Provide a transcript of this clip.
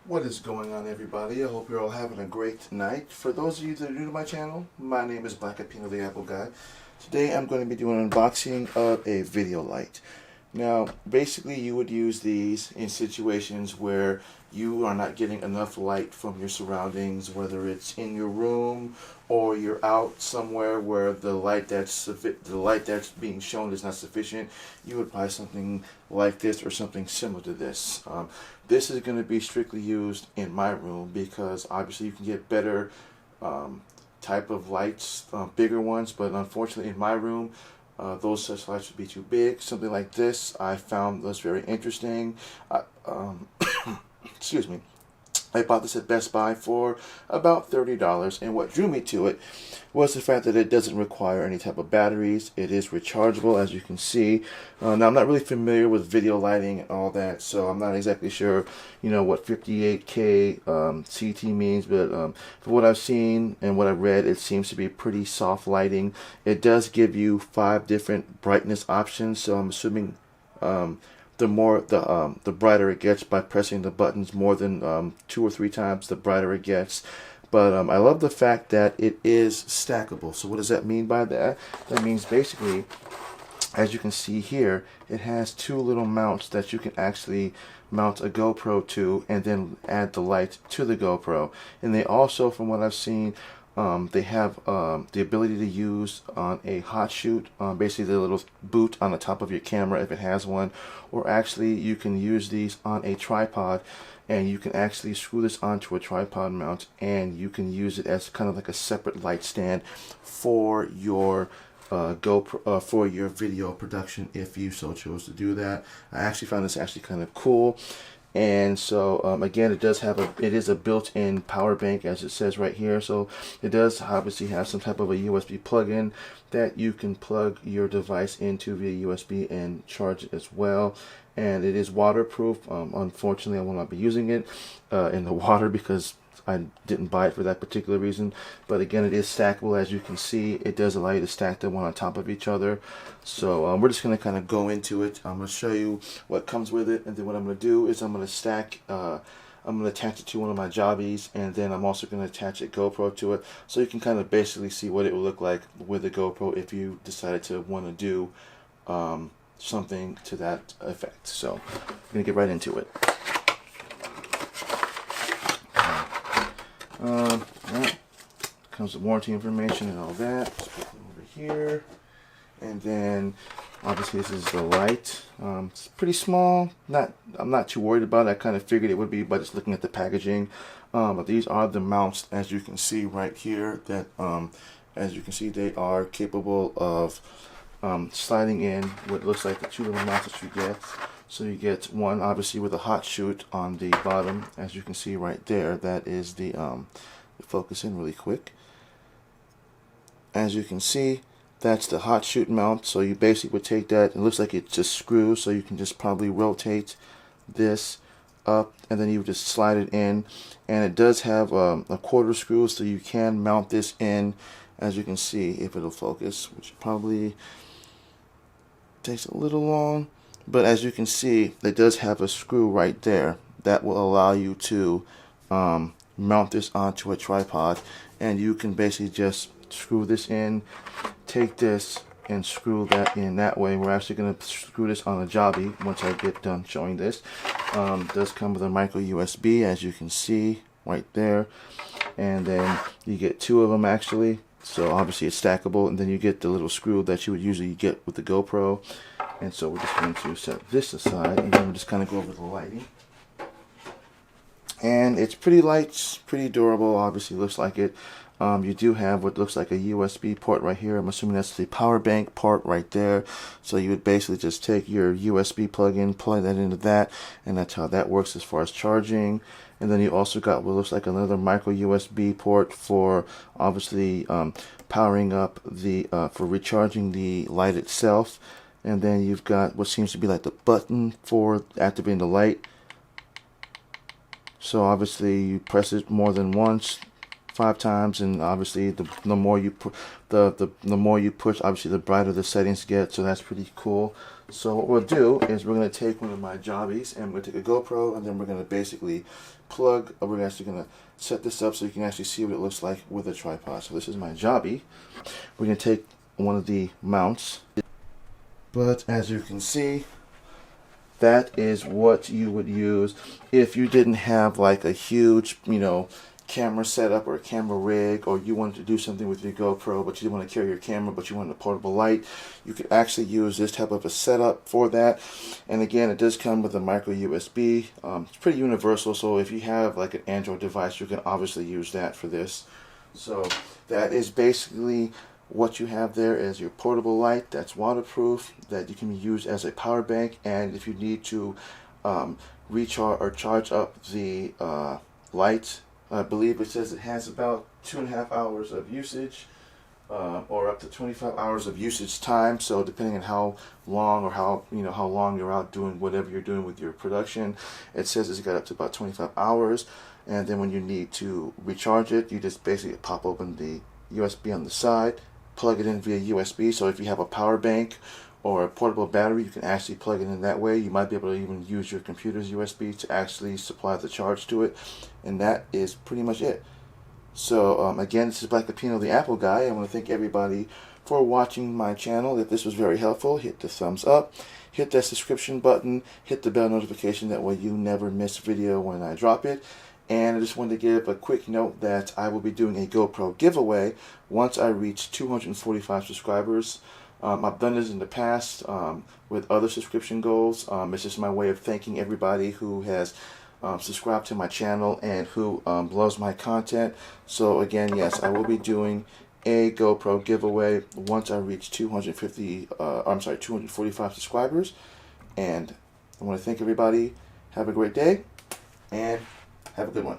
What is going on, everybody? I hope you're all having a great night. For those of you that are new to my channel, my name is Black Apino the Apple Guy. Today I'm going to be doing an unboxing of a video light. Now, basically you would use these in situations where you are not getting enough light from your surroundings, whether it's in your room or you're out somewhere where the light that's being shown is not sufficient. You would buy something like this or something similar to this. This is going to be strictly used in my room because obviously you can get better type of lights, bigger ones, but unfortunately in my room those such lights would be too big. Something like this I found was very interesting. Excuse me. I bought this at Best Buy for about $30, and what drew me to it was the fact that it doesn't require any type of batteries. It is rechargeable, as you can see. Now, I'm not really familiar with video lighting and all that, so I'm not exactly sure, what 58K CT means, but for what I've seen and what I've read, it seems to be pretty soft lighting. It does give you 5 different brightness options, so I'm assuming the brighter it gets by pressing the buttons more than 2 or 3 times, the brighter it gets. But I love the fact that it is stackable. So what does that mean by that? That means basically, as you can see here, it has 2 little mounts that you can actually mount a GoPro to and then add the light to the GoPro. And they also, from what I've seen, they have the ability to use on a hot shoot, basically the little boot on the top of your camera if it has one, or actually you can use these on a tripod, and you can actually screw this onto a tripod mount and you can use it as kind of like a separate light stand for your GoPro, for your video production if you so chose to do that. I actually found this actually kind of cool. And so again, it is a built-in power bank, as it says right here. So it does obviously have some type of a USB plug-in that you can plug your device into via USB and charge it as well. And it is waterproof. Unfortunately, I will not be using it in the water because I didn't buy it for that particular reason. But again, it is stackable. As you can see, it does allow you to stack them one on top of each other. So we're just going to kind of go into it. I'm going to show you what comes with it, and then what I'm going to do is I'm going to stack I'm going to attach it to one of my jobbies, and then I'm also going to attach a GoPro to it, so you can kind of basically see what it will look like with a GoPro if you decided to want to do something to that effect. So I'm going to get right into it. Right. Comes with warranty information and all that. Just put it over here. And then obviously this is the light. It's pretty small. I'm not too worried about it. I kind of figured it would be by just looking at the packaging. But these are the mounts, as you can see right here, that as you can see, they are capable of sliding in what looks like the 2 little mounts that you get. So you get one obviously with a hot shoot on the bottom, as you can see right there. That is the focus in really quick. As you can see, that's the hot shoot mount. So you basically would take that, it looks like it just screws, so you can just probably rotate this up and then you would just slide it in. And it does have a quarter screw, so you can mount this in, as you can see, if it'll focus, which probably takes a little long. But as you can see, it does have a screw right there that will allow you to mount this onto a tripod, and you can basically just screw this in, take this and screw that in that way. We're actually going to screw this on a jobby once I get done showing this. It does come with a micro USB, as you can see right there, and then you get 2 of them actually. So obviously it's stackable, and then you get the little screw that you would usually get with the GoPro. And so we're just going to set this aside, and then we'll just kind of go over the lighting. And it's pretty light, pretty durable, obviously looks like it. You do have what looks like a USB port right here. I'm assuming that's the power bank port right there. So you would basically just take your USB plug-in, plug that into that, and that's how that works as far as charging. And then you also got what looks like another micro USB port for obviously powering up the for recharging the light itself. And then you've got what seems to be like the button for activating the light. So obviously you press it more than once, 5 times, and obviously the more you the more you push, obviously the brighter the settings get. So that's pretty cool. So what we'll do is we're going to take one of my jobbies and we're going to take a GoPro, and then we're going to basically plug, we're actually going to set this up so you can actually see what it looks like with a tripod. So this is my jobby. We're going to take one of the mounts, but as you can see, that is what you would use if you didn't have like a huge, camera setup or a camera rig, or you wanted to do something with your GoPro but you didn't want to carry your camera but you wanted a portable light. You could actually use this type of a setup for that. And again, it does come with a micro USB. It's pretty universal, so if you have like an Android device, you can obviously use that for this. So that is basically what you have there as your portable light that's waterproof, that you can use as a power bank. And if you need to recharge or charge up the light, I believe it says it has about 2.5 hours of usage, or up to 25 hours of usage time. So depending on how long, or how long you're out doing whatever you're doing with your production, it says it's got up to about 25 hours. And then when you need to recharge it, you just basically pop open the USB on the side, plug it in via USB. So if you have a power bank or a portable battery, you can actually plug it in that way. You might be able to even use your computer's USB to actually supply the charge to it. And that is pretty much it. So again, this is Black Lapino, the Apple guy. I want to thank everybody for watching my channel. If this was very helpful, hit the thumbs up, hit that subscription button, hit the bell notification, that way you never miss a video when I drop it. And I just wanted to give a quick note that I will be doing a GoPro giveaway once I reach 245 subscribers. I've done this in the past with other subscription goals. It's just my way of thanking everybody who has subscribed to my channel and who loves my content. So again, yes, I will be doing a GoPro giveaway once I reach 245 subscribers. And I want to thank everybody. Have a great day, and have a good one.